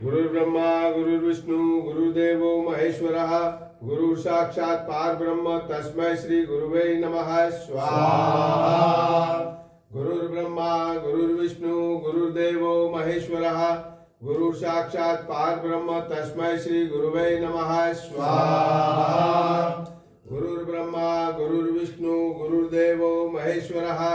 गुरुर्ब्रह्मा गुरुर्विष्णु गुरुर्देवो महेश्वरः गुरु साक्षात् परब्रह्म तस्मै श्री गुरुवे नमः स्वाहा। गुरुर्ब्रह्मा गुरुर्विष्णु गुरुर्देवो महेश्वरः गुरु साक्षात् परब्रह्म तस्मै श्री गुरुवे नमः स्वाहा। गुरुर्ब्रह्मा गुरुर्विष्णु गुरुर्देवो महेश्वरः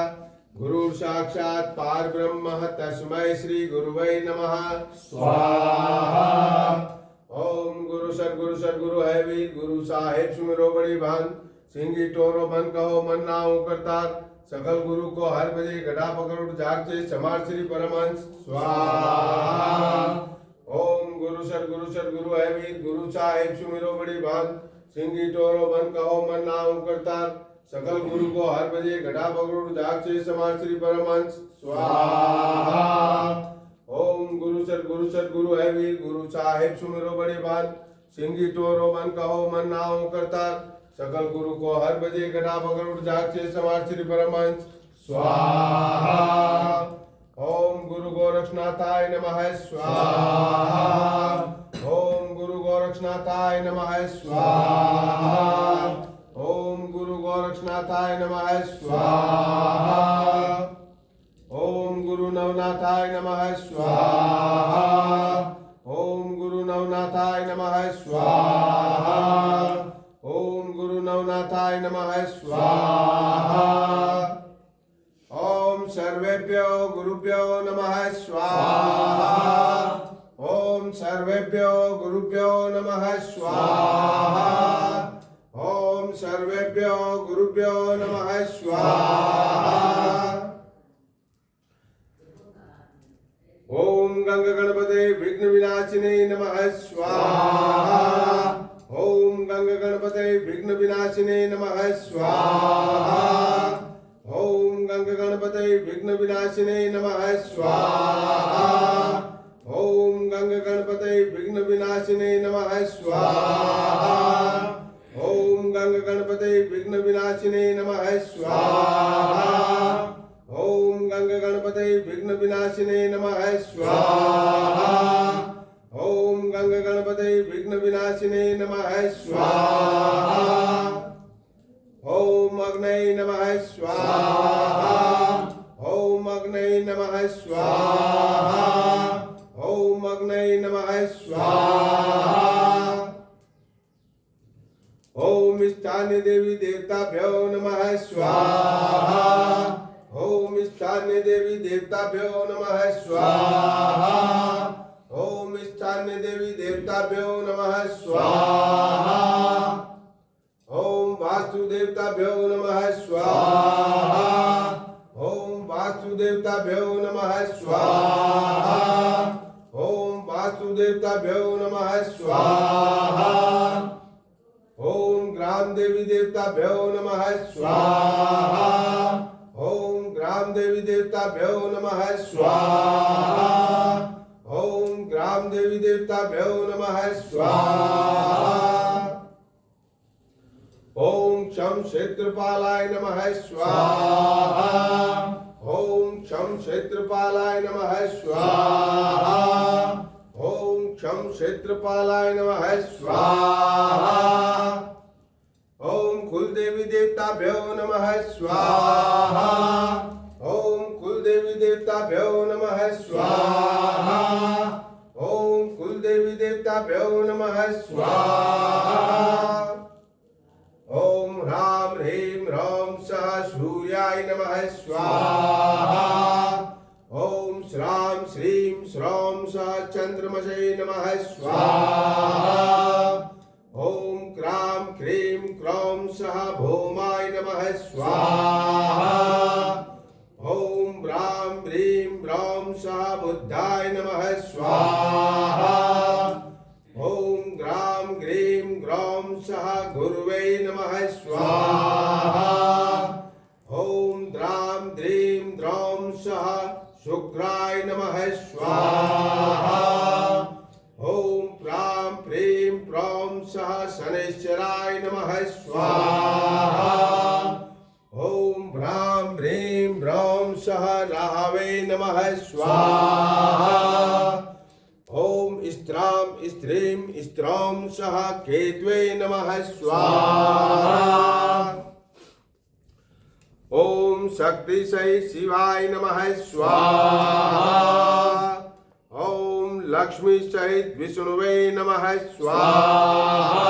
गुरु साक्षात् परब्रह्म तस्मै श्री गुरुवे नमः स्वाहा। ओम गुरु सदगुरु है वीर गुरु साहेब सुमिरो बड़ी भान सिंगी टोरो मन कहो मन ना हो करतार सकल गुरु को हर बजे गड़ा पकड़ उठ जाग से समार श्री परमहंस स्वाहा। ओम गुरु सदगुरु है वीर गुरु साहेब सुमिरो बड़ी भान सिंगी टोरो मन कहो मन ना हो करतार सकल गुरु को हर बजे घटा पकड़ जाग से समाज श्री परमहंस स्वाहा। ओम गुरु सदगुरु है वीर गुरु साहेब सुमिरो बड़े बाल सिंगी टोरो मन कहो मन ना हो करतार सकल गुरु को हर बजे घटा पकड़ जाग से समाज श्री परमहंस स्वाहा। ओम गुरु गोरक्षनाथाय नमः स्वाहा। ओम गुरु गोरक्षनाथाय नमः स्वाहा। ओम गुरु गोरक्षनाथाय नमः स्वाहा। ओम गुरु नवनाथाय नमः स्वाहा। ओम गुरु नवनाथाय नमः स्वाहा। ओम गुरु नवनाथाय नमः स्वाहा। ओम सर्वेभ्यो गुरुभ्यो नमः स्वाहा। ओम सर्वेभ्यो गुरुभ्यो नमः स्वाहा। ओम सर्वेभ्यो गुरुभ्यो नमः स्वाहा। ओम गंग गणपते विघ्न विनाशिने नमः स्वाहा। ओम गंग गणपते विघ्न विनाशिने नमः स्वाहा। ओम गंग गणपते विघ्न विनाशिने नमः स्वाहा। ओम गंग गणपते विघ्न विनाशिने नमः स्वाहा। ओम गंग गणपते विघ्न विनाशिने नमः स्वाहा। ओम गंग गणपते विघ्न विनाशिने नमः स्वाहा। ओम गंग गणपते विघ्न विनाशिने नमः स्वाहा। ओम अग्नये नमः स्वाहा। ओम अग्नये नमः स्वाहा। ओम अग्नये नमः स्वाहा। ओम स्थान्य देवी देवताभ्यो नमः स्वाहा। ओम स्थान्य देवी देवताभ्यो नमः स्वाहा। ओम स्थान्य देवी देवताभ्यो नमः स्वाहा। ओम वास्तुदेवताभ्यो नमः स्वाहा। ओम वास्तुदेवताभ्यो नमः स्वाहा। ओम वास्तुदेवताभ्यो नमः स्वाहा। ओम ग्राम देवी देवताभ्यो नमः स्वाहा। ओम ग्राम देवी देवताभ्यो नमः स्वाहा। ओम ग्राम देवी देवताभ्यो नमः स्वाहा। ओम क्षम क्षेत्रपालाय नमः स्वाहा। ओम क्षम क्षेत्रपालाय नमः स्वाहा। ओम क्षम क्षेत्रपालाय नमः स्वाहा। ओम कुल देवी देवताभ्यो नमः स्वाहा। ओम कुल देवी देवताभ्यो नमः स्वाहा। ओम कुल देवी देवताभ्यो नमः स्वाहा। ओम ह्रां ह्रीं ह्रौं सः सूर्याय नमः स्वाहा। ओम श्रां श्रीं श्रौं सः चंद्रमसे नमः स्वाहा। ओम क्रां क्रीं क्रौं सः भौमाय नमः स्वाहा। ओम ब्रां ब्रीं ब्रौं सः बुद्धाय नमः स्वाहा। ओम ग्रां ग्रीं ग्रौं सः गुरुवे नमः स्वाहा। ओम द्रां द्रीं द्रौं सः शुक्राय नमः स्वाहा। ओम प्रां प्रीं प्रौं सः शनैश्चराय नमः स्वाहा। ओम भ्रां ह्रीं ब्रौं सः राहवे नमः स्वाहा। ओम स्त्रौं सह केतवे नमः स्वाहा। ओम शक्ति सहित शिवाय नमः स्वाहा। ओम लक्ष्मी सहित विष्णुवे नमः स्वाहा।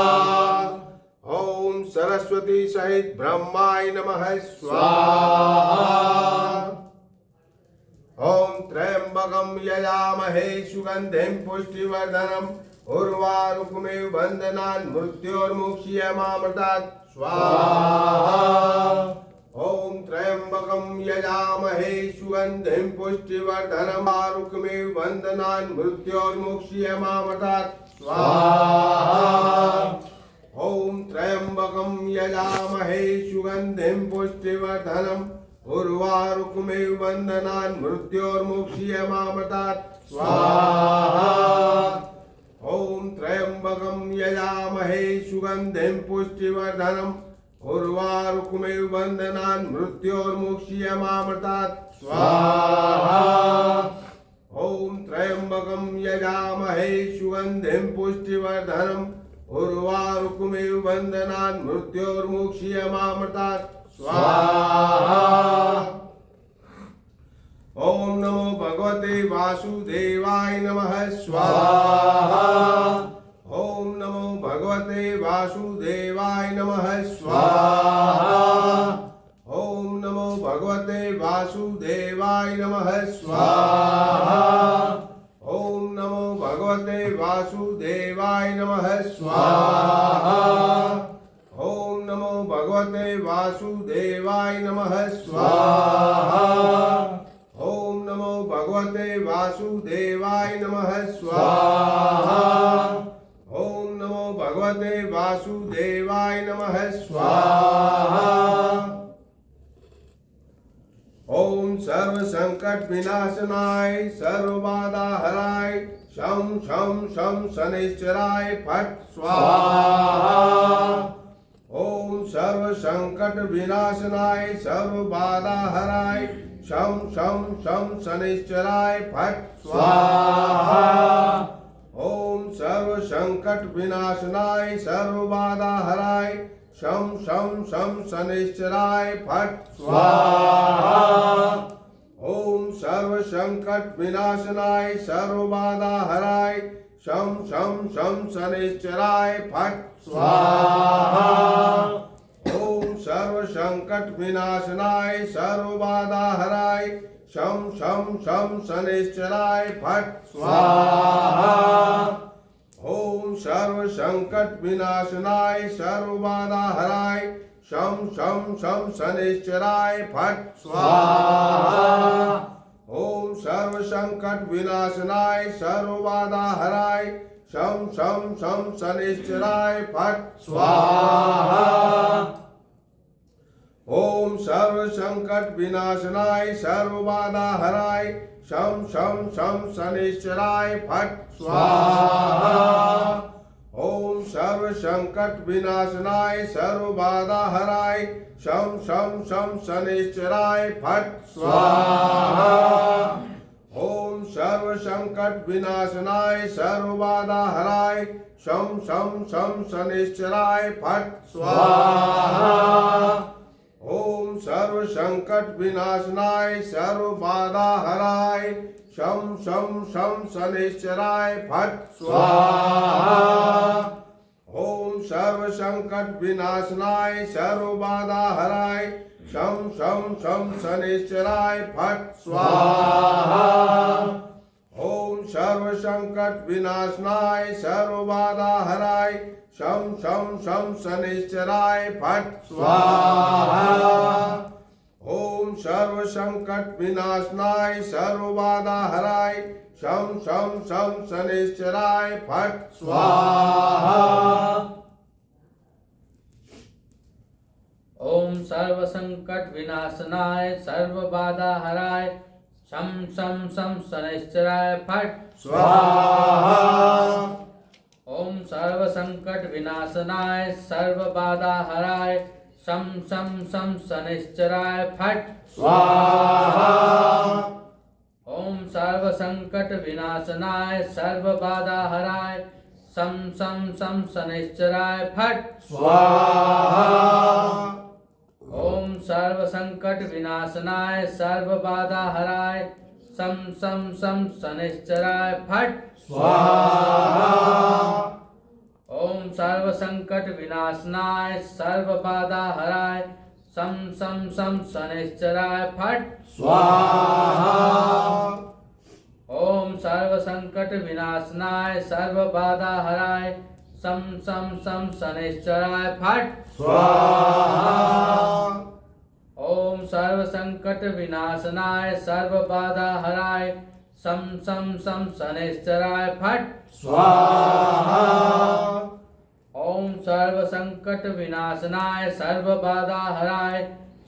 ओम सरस्वती सहित ब्रह्माय नमः स्वाहा। ओम त्र्यंबकं यजामहे सुगंधिं पुष्टिवर्धनम् उर्वारुकमेव बन्धनान् मृत्योर्मुक्षीयमामृतात् स्वाहा। ओम त्र्यंबकं यजामहे सुगंधिं पुष्टिवर्धनम् उर्वारुकमेव बन्धनान् मृत्योर्मुक्षीयमामृतात् स्वाहा। ओम त्र्यंबकं यजामहे सुगंधिं पुष्टिवर्धनम् उर्वारुकमेव बन्धनान् मृत्योर्मुक्षीयमामृतात् स्वाहा। ओम त्र्यंबकं यजामहे सुगंधिं पुष्टिवर्धनम् उर्वारुकमेव बन्धनान् मृत्योर्मुक्षीयमामृतात् स्वाहा। ओम त्र्यंबकं यजामहे सुगंधिं पुष्टिवर्धनम् उर्वारुकमेव बन्धनान् मृत्योर्मुक्षीयमामृतात् स्वाहा। ओम नमो भगवते वासुदेवाय नमः स्वाहा। ओम नमो भगवते वासुदेवाय नमः स्वाहा। ओम नमो भगवते वासुदेवाय नमः स्वाहा। ओम नमो भगवते वासुदेवाय नमः स्वाहा। ओम नमो भगवते वासुदेवाय नमः स्वाहा। ओम नमो भगवते वासुदेवाय नमः स्वाहा। ओम नमो भगवते वासुदेवाय नमः स्वाहा। ओम सर्व संकट विनाशनाय सर्व बाधा हराय शं शं शं शनैश्चराय फट स्वाहा। ओम सर्व संकट विनाशनाय सर्व बाधा हराय शं शं शं शनैश्चराय फट स्वाहा। ओम सर्व संकट विनाशनाय सर्व बाधा हराय शं शं शं शनैश्चराय फट स्वाहा। ओम सर्व संकट विनाशनाय सर्व बाधा हराय शं शं शं शनैश्चराय फट स्वाहा। ओम सर्व संकट विनाशनाय सर्व बाधा हराय शं शं शं शनैश्चराय फट स्वाहा। ओम सर्व संकट विनाशनाय सर्व बाधा हराय शं शं शं शनैश्चराय फट स्वाहा। ओम सर्व संकट विनाशनाय सर्व बाधा हराय शं शं शं शनैश्चराय फट स्वाहा। ओम सर्व संकट विनाशनाय सर्व बाधा हराय शं शं शं शनैश्चराय फट स्वाहा। ओम सर्व संकट विनाशनाय सर्व बाधा हराय शं शं शं शनैश्चराय फट स्वाहा। ओम सर्व संकट विनाशनाय सर्व बाधा हराय शं शं शं शनैश्चराय फट स्वाहा। ओम सर्व संकट विनाशनाय सर्व बाधा हराय शं शं शं शनैश्चराय फट स्वाहा। ओम सर्व संकट विनाशनाय सर्व बाधा हराय शं शं शं शनैश्चराय फट स्वाहा। ओम सर्व संकट विनाशनाय सर्व बाधा हराय शं शं शं शनैश्चराय फट स्वाहा। ओम सर्व संकट विनाशनाय सर्व बाधा हराय शं शं शं शनैश्चराय फट स्वाहा। ओम सर्व संकट विनाशनाय सर्व बाधा हराय शं शं शं शनैश्चराय फट स्वाहा। ओम सर्व संकट विनाशनाय सर्व बाधा हराय शं शं शं शनैश्चराय फट स्वाहा। ओम सर्व संकट विनाशनाय सर्व बाधा हराय शं शनैश्चराय फट् स्वाहा ओम सर्व संकट विनाशनाय सर्व बाधा हराय शं शनैश्चराय फट् स्वाहा ओम सर्व संकट विनाशनाय सर्व बाधा हराय शं शनैश्चराय फट् स्वाहा ओम सर्व संकट विनाशनाय सर्व बाधा हराय शं शनैश्चराय फट् स्वाहा ओम सर्व संकट विनाशनाय सर्व बाधा हराय शं शनैश्चराय फट् स्वाहा ओम सर्व संकट विनाशनाय सर्व बाधा हराय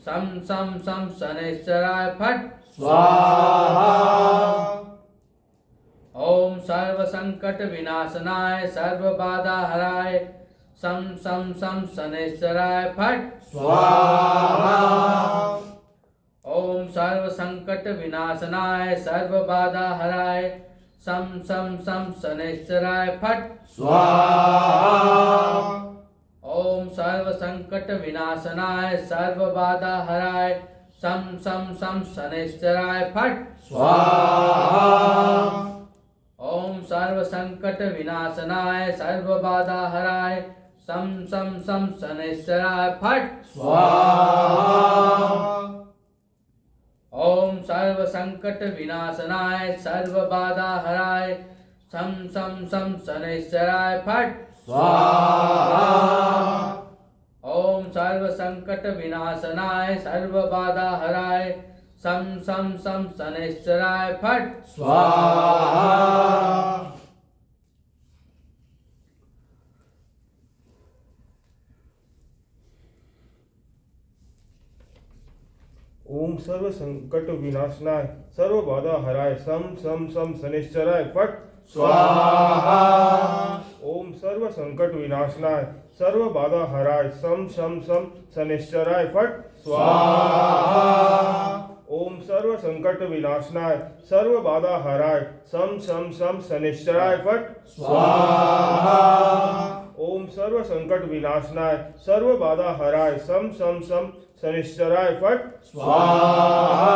शं शनैश्चराय फट् स्वाहा ओम सर्व संकट विनाशनाय सर्व बाधा हराय शं शनैश्चराय फट् स्वाहा ओम सर्व संकट विनाशनाय सर्व बाधा हराय शं शनैश्चराय फट् स्वाहा ओम सर्व संकट विनाशनाय सर्व बाधा हराय शं शनैश्चराय फट् स्वाहा ओम सर्व संकट विनाशनाय सर्व बाधा हराय शं शनैश्चराय फट् स्वाहा ओम सर्व संकट विनाशनाय सर्व बाधा हराय शं शनैश्चराय फट् स्वाहा ओम सर्व संकट विनाशनाय सर्व बाधा हराय शं शनैश्चराय फट् स्वाहा ओम सर्व संकट विनाशनाय सर्व बाधा हराय सम शनैश्चराय फट् स्वाहा ओम सर्व संकट विनाशनाय सर्व बाधा हराय सम शनैश्चराय फट् स्वाहा ओम सर्व संकट विनाशनाय सर्व बाधा हराय सम शनैश्चराय फट् स्वाहा ओम सर्व संकट विनाशनाय सर्व बाधा हराय सम शनैश्चराय फट् स्वाहा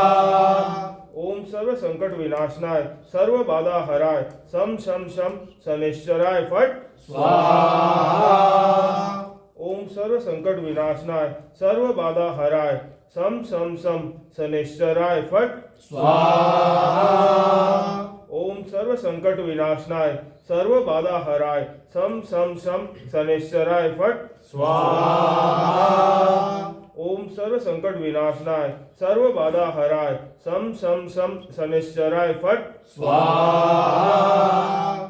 ओम सर्व संकट विनाशनाय सर्व बाधा हराय सम शनैश्चराय फट् स्वाहा ओम सर्व संकट विनाशनाय सर्व बाधा हराय सम शनैश्चराय फट् स्वाहा ओम सर्व संकट विनाशनाय सर्व बाधा हराय सम शनैश्चराय फट् स्वाहा ओम सर्व संकट विनाशनाय सर्व बाधा हराय सम शनैश्चराय फट् स्वाहा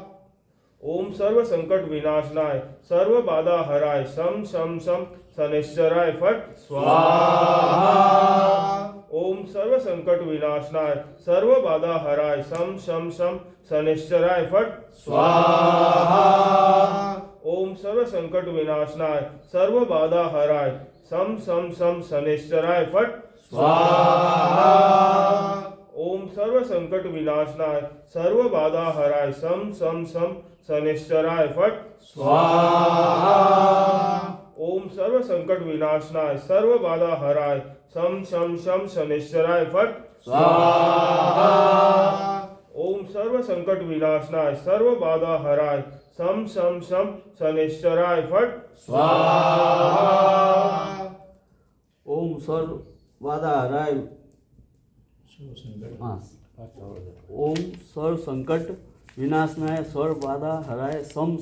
ओम सर्व संकट विनाशनाय सर्व बाधा हराय सम शनैश्चराय फट् स्वाहा ओम सर्व संकट विनाशनाय सर्व बाधा हराय सम शनैश्चराय फट् स्वाहा ओम सर्व संकट विनाशनाय सर्व बाधा हराय सम शनैश्चराय फट् स्वाहा ओम सर्व संकट विनाशनाय सर्व बाधा हराय सम शनैश्चराय फट् स्वाहा ओम सर्व संकट विनाशनाय सर्व बाधा हराय सम शनैश्चराय फट् स्वाहा ओम सर्व संकट विनाशनाय सर्व बाधा हराय सम शनैश्चराय फट् स्वाहा ओम सर्व बाधा हराय ओम सर्व संकट विनाशनाय सर्व बाधा हराय सम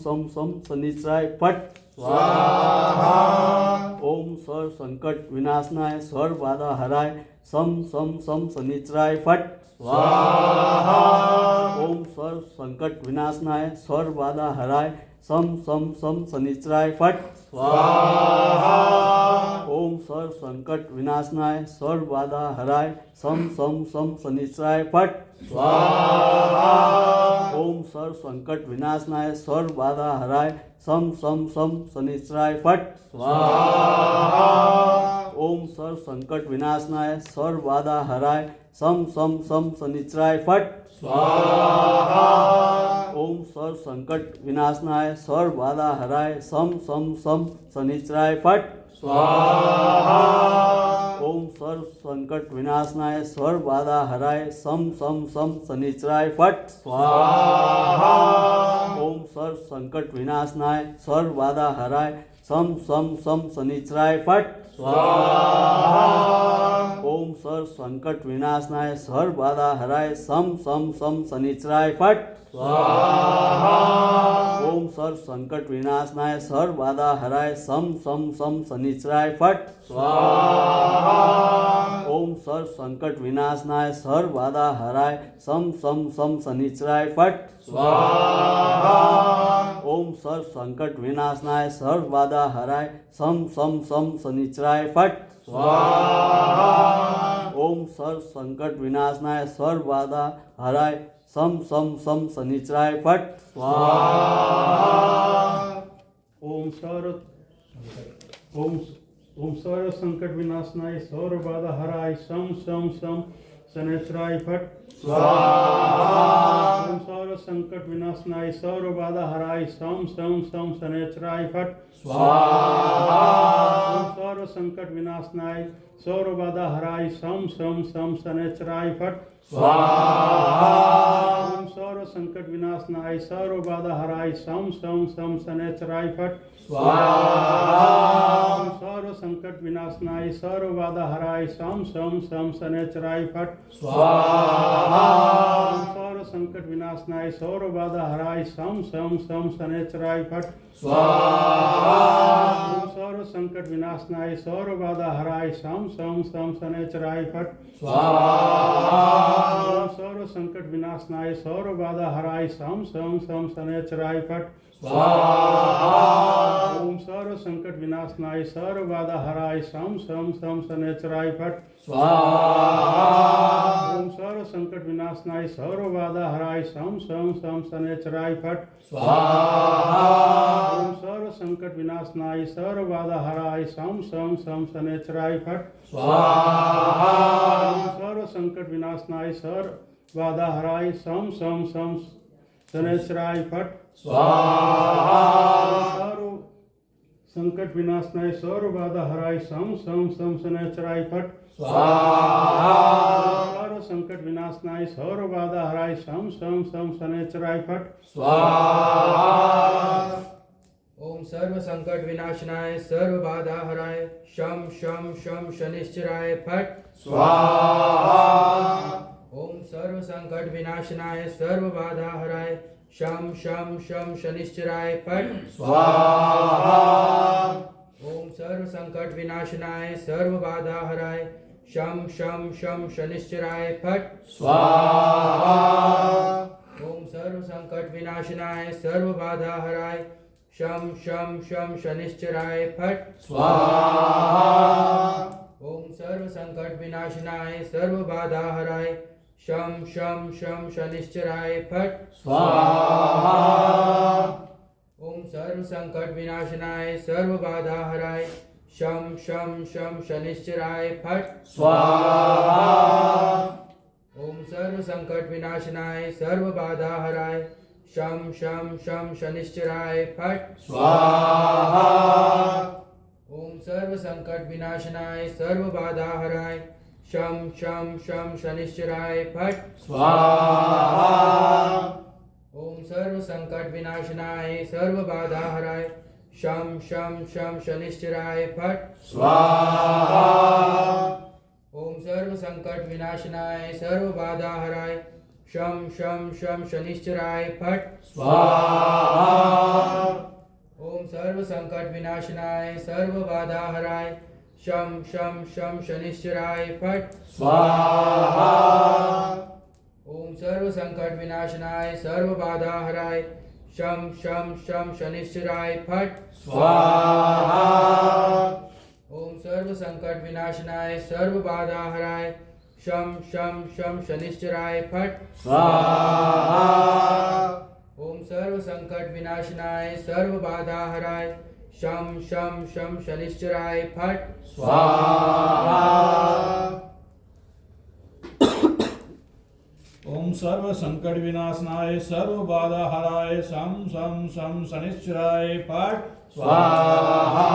शनैश्चराय फट् स्वाहा ओम सर्व संकट विनाशनाय सर्व बाधा हराय सम शनैश्चराय फट् स्वाहा ओम सर्व संकट विनाशनाय सर्व बाधा हराय सम शनैश्चराय फट् स्वाहा ओम सर्व संकट विनाशनाय सर्व बाधा हराय सम शनैश्चराय फट् स्वाहा ओम सर्व संकट विनाशनाय सर्व बाधा हराय सम शनैश्चराय फट् स्वाहा ओम सर्व संकट विनाशनाय सर्व बाधा हराय सम शनैश्चराय फट् स्वाहा ओम सर्व संकट विनाशनाय सर्व बाधा हराय सम सम सम शनिश्चराय फट स्वाहा ओम सर्व संकट विनाशनाय सर्व बाधा हराय सम सम सम शनिश्चराय फट स्वाहा ओम सर्व संकट विनाशनाय सर्व बाधा हराय सम सम सम शनिश्चराय फट स्वाहा ओम सर्व संकट विनाशनाय सर्व बाधा हराय सम सम सम शनिश्चराय फट स्वाहा ओम सर्व संकट विनाशनाय सर्व बाधा हराय सम सम सम शनिश्चराय फट स्वाहा ओम सर्व संकट विनाशनाय सर्व बाधा हराय सम सम सम शनिश्चराय फट स्वाहा ओम सर्व संकट विनाशनाय सर्व बाधा हराय सम सम सम शनिश्चराय फट स्वाहा ओम सर्व संकट विनाशनाय सर्व बाधा हराय सम सम सम शनिश्चराय फट ओम सर्व संकट विनाशनाय सर्व बाधा हराय सम सम सम शनिश्चराय फट ओम सर्व संकट विनाशनाय सर्व बाधा हराय सम सम सम शनिश्चराय फट ओम सर्व संकट विनाशनाय सर्व बाधा हराय सम सम सम शनिश्चराय फट ओम सर्व संकट विनाशनाय सर्व बाधा हराय सम सम सम शनिश्चराय फट ओम सर्व संकट विनाशनाय सर्व बाधा हराय सम सम सम शनिश्चराय फट ओम सर्व संकट विनाशनाय सर्व बाधा हराय सम सम सम शनिश्चराय फट ओम सर्व संकट विनाशनाय सर्व बाधा हराय सम सम सम शनिश्चराय फट ओम सर्व संकट विनाशनाय सर्व बाधा हराय सम सम सम शनिश्चराय फट ओम सर्व संकट विनाशनाय सर्व बाधा हराय सम सम सम शनिश्चराय फट ओम सर्व संकट विनाशनाय सर्व बाधा हराय सम सम सम शनिश्चराय फट ओम सर्व संकट विनाशनाय सर्व बाधा हराय सम सम सम शनिश्चराय फट ओम सर्व संकट विनाशनाय सर्व बाधा हराय सम सम सम शनिश्चराय फट सर्व संकट विनाशनाय सर्व बाधा हराय सम सम सम शनिश्चराय फट सर्व संकट विनाशनाय सर्व बाधा हराय सम सम सम शनिश्चराय फट ओम सर्व संकट विनाशनाय सर्व बाधा हराय शम शम शम शनिश्चराय फट ओम सर्व संकट विनाशनाय सर्व बाधा हराय शम शम शम शनिश्चराय फट ओम सर्व संकट विनाशनाय सर्व बाधा हराय शम शम शम शनिश्चराय फट ओम सर्व संकट विनाशनाय सर्व बाधा हराय शम शम शम शनिश्चराय फट ओम सर्व संकट विनाशनाय सर्व बाधा हराय शम शम शम शनिश्चराय फट ओम सर्व संकट विनाशनाय सर्व बाधा हराय शम शम शम शनिश्चराय फट ओम सर्व संकट विनाशनाय सर्व बाधा हराय शम शम शम शनिश्चराय फट ओम सर्व संकट विनाशनाय सर्व बाधा हराय शम शम शम शनिश्चराय फट ओम सर्व संकट विनाशनाय सर्व बाधा हराय शम शम शम शनिश्चराय फट ओम सर्व संकट विनाशनाय सर्व बाधा हराय शम शम शम शनिश्चराय फट ओम सर्व संकट विनाशनाय सर्व बाधा हराय शम शम शम शनिश्चराय फट ओम सर्व संकट विनाशनाय सर्व बाधा हराय शम शम शम शनिश्चराय फट ओम सर्व संकट विनाशनाय सर्व बाधा हराय शम शम शम शनिश्चराय फट ओम सर्व संकट विनाशनाय सर्व बाधा हराय शम शम शम शनिश्चराय फट ओम सर्व संकट विनाशनाय सर्व बाधा हराय सम सम सम शनिश्चराय फट स्वाहा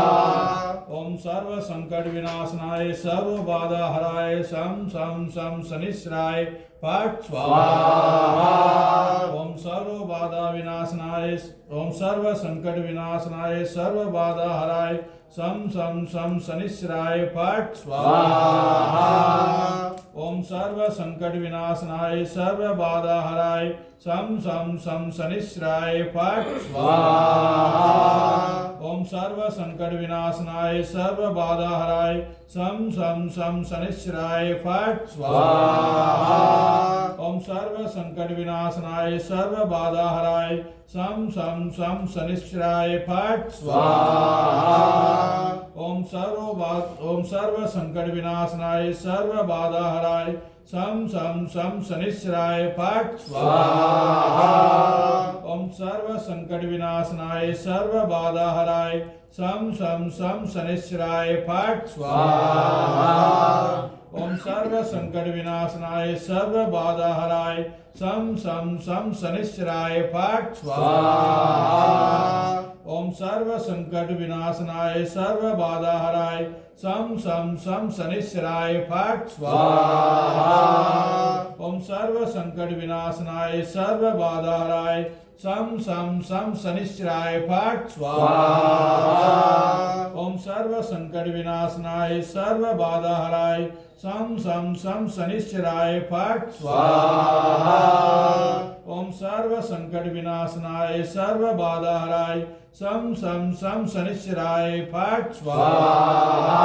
ओम सर्व संकट विनाशनाय सर्व बाधा हराय सम सम सम शनिश्चराय फट स्वाहा ओम सर्व बाधा विनाशनाय ओम सर्व संकट विनाशनाय सर्व बाधा हराय सम सम सम शनिश्चराय फट स्वाहा ओम सर्व संकट विनाशनाय सर्व बाधा हराय सम सम सम शनिश्चराय फट स्वाहा ओम सर्व संकट विनाशनाय सर्व बाधा हराय सम सम सम शनिश्चराय फट स्वाहा ओम सर्व संकट विनाशनाय सर्व बाधा हराय सम सम सम शनिश्चराय फट स्वाहा ओम सर्व संकट विनाशनाय सर्व बाधा हराय सम सम सम शनिश्चराय फट स्वाहा ओम सर्व संकट विनाशनाय सर्व बाधा हराय सम सम सम शनिश्चराय फट स्वाहा ओम सर्व संकट विनाशनाय सर्व बाधा हराय सम सम सम शनिश्चराय फट स्वाहा ओम सर्व संकट विनाशनाय सर्व बाधा हराय सम सम सम शनिश्चराय फट स्वाहा ओम सर्व संकट विनाशनाय सर्व बाधा हराय सम सम सम शनिश्चराय फट स्वाहा ओम सर्व संकट विनाशनाय सर्व बाधा हराय सम सम सम शनिश्चराय फट स्वाहा ओम सर्व संकट विनाशनाय सर्व बाधा हराय सम सम सम शनिश्चराय फट स्वाहा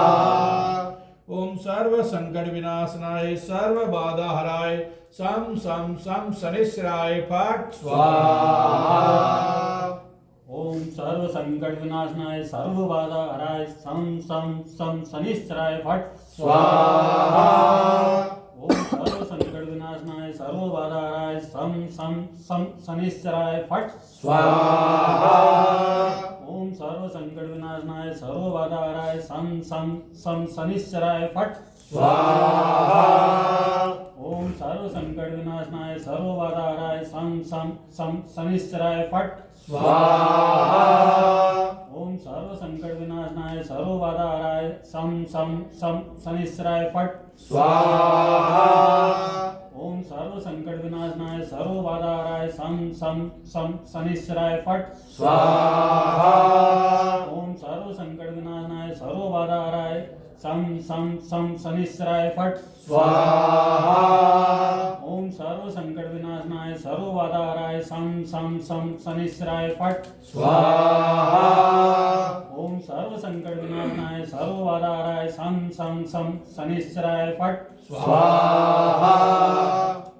ओम सर्व संकट विनाशनाय सर्व बाधा हराय सम सम सम शनिश्चराय फट स्वाहा ओम सर्व संकट विनाशनाय सर्व बाधा हराय सम सम सम शनिश्चराय फट स्वाहा ओम सर्व संकट विनाशनाय सर्व बाधा हराय सम सम सम शनिश्चराय फट स्वाहा ओम सर्व संकट विनाशनाय सर्व बाधा हराय सम सम सम शनिश्चराय फट स्वाहा ओम सर्व संकट विनाशनाय सर्व बाधा हराय सम सम सम शनिश्चराय फट स्वाहा ओम सर्व संकट विनाशनाय सर्व बाधा हराय सम सम सम शनिश्चराय फट स्वाहा ओम सर्व संकट विनाशनाय सर्व बाधा हराय सम सम सम शनिश्चराय फट स्वाहा ओम सर्व संकट विनाशनाय सर्व बाधा हराय सम सम सम शनिश्चराय फट स्वाहा ओम सर्व संकट विनाशनाय सर्व बाधा हराय सम सम सम शनिश्चराय फट स्वाहा ओम सर्व संकट विनाशनाय सर्व बाधा हराय सम सम सम शनिश्चराय फट स्वाहा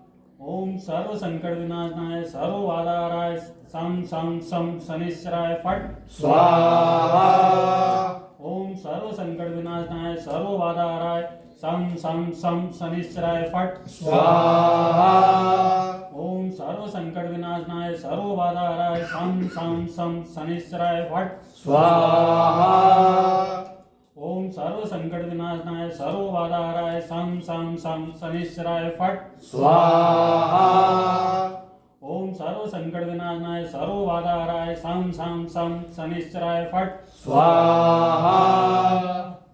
ओम सर्व संकट विनाशनाय सर्व बाधा हराय सम सम सम शनिश्चराय फट स्वाहा ओम सर्व संकट विनाशनाय सर्व बाधा हराय सम सम सम शनिश्चराय फट स्वाहा ओम सर्व संकट विनाशनाय सर्व बाधा हराय सम सम सम शनिश्चराय फट स्वाहा ओम सर्व संकट विनाशनाय सर्व बाधा हराय सम सम सम शनिश्चराय फट स्वाहा ओम सर्व संकट विनाशनाय सर्व बाधा हराय सम सम सम शनिश्चराय फट स्वाहा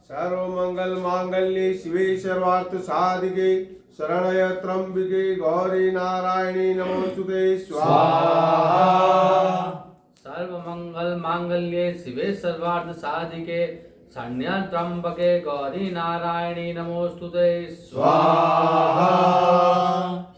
सर्व मंगल मांगल्ये शिवे सर्वार्थ साधिके शरण्य त्र्यंबिके गौरी नारायणी नमोस्तुते स्वाहा सर्व मंगल मांगल्ये शिवे सर्वार्थ साधिके शरण्य त्र्यंबके गौरी नारायणी नमोस्तुते स्वाहा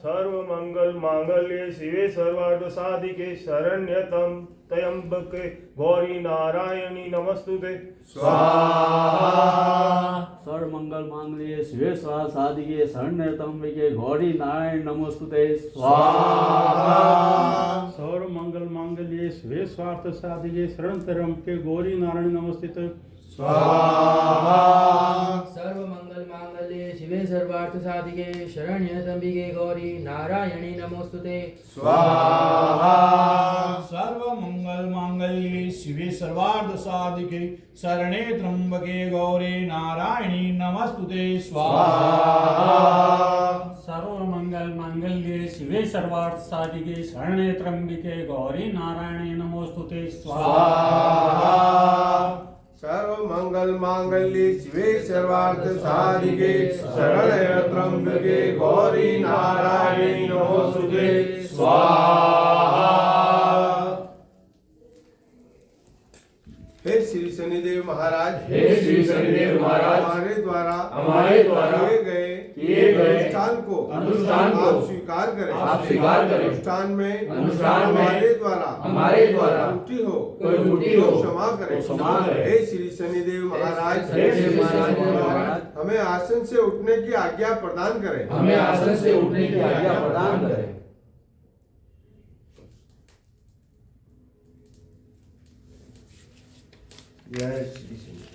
सर्व मंगल मांगल्ये शिवे सर्वार्थ साधिके शरण्यतम त्र्यंबके गौरी नारायणी नमस्तुते स्वाहा सर्व मंगल मांगल्ये शिवे सर्वार्थ साधिके शरण्य त्र्यंबके गौरी नारायण नमोस्तुते स्वाहा सर्व मंगल मांगल्ये शिवे स्वार्थ साधिके शरण त्र्यंबके गौरी नारायण नमस्ते स्वाहा सर्व मंगल मांगल्ये शिवे सर्वार्थ साधिके शरण्य त्र्यंबिके गौरी नारायणी नमोस्तुते स्वाहा सर्व मंगल मांगल्ये शिवे सर्वार्थ साधिके शरणे त्र्यंबके गौरी नारायणी नमस्तुते स्वाहा सर्व मंगल मांगल्ये शिवे सर्वार्थ साधिके शरण्ये त्र्यंबिके गौरी नारायणी नमोस्तुते स्वाहा। स्वाहा। सर्व मंगल मांगल्ये शिवे सर्वार्थ साधिके शरण्ये त्र्यंबके गौरी नारायणी नमोस्तुते स्वाहा। हे श्री शनिदेव महाराज, हे श्री शनिदेव महाराज, हमारे द्वारा किए गए अनुष्ठान को आप स्वीकार करें। अनुष्ठान में हमारे द्वारा कोई त्रुटि हो क्षमा करें। हे श्री शनिदेव महाराज, हमें आसन से उठने की आज्ञा प्रदान करें। जय श्री शनि।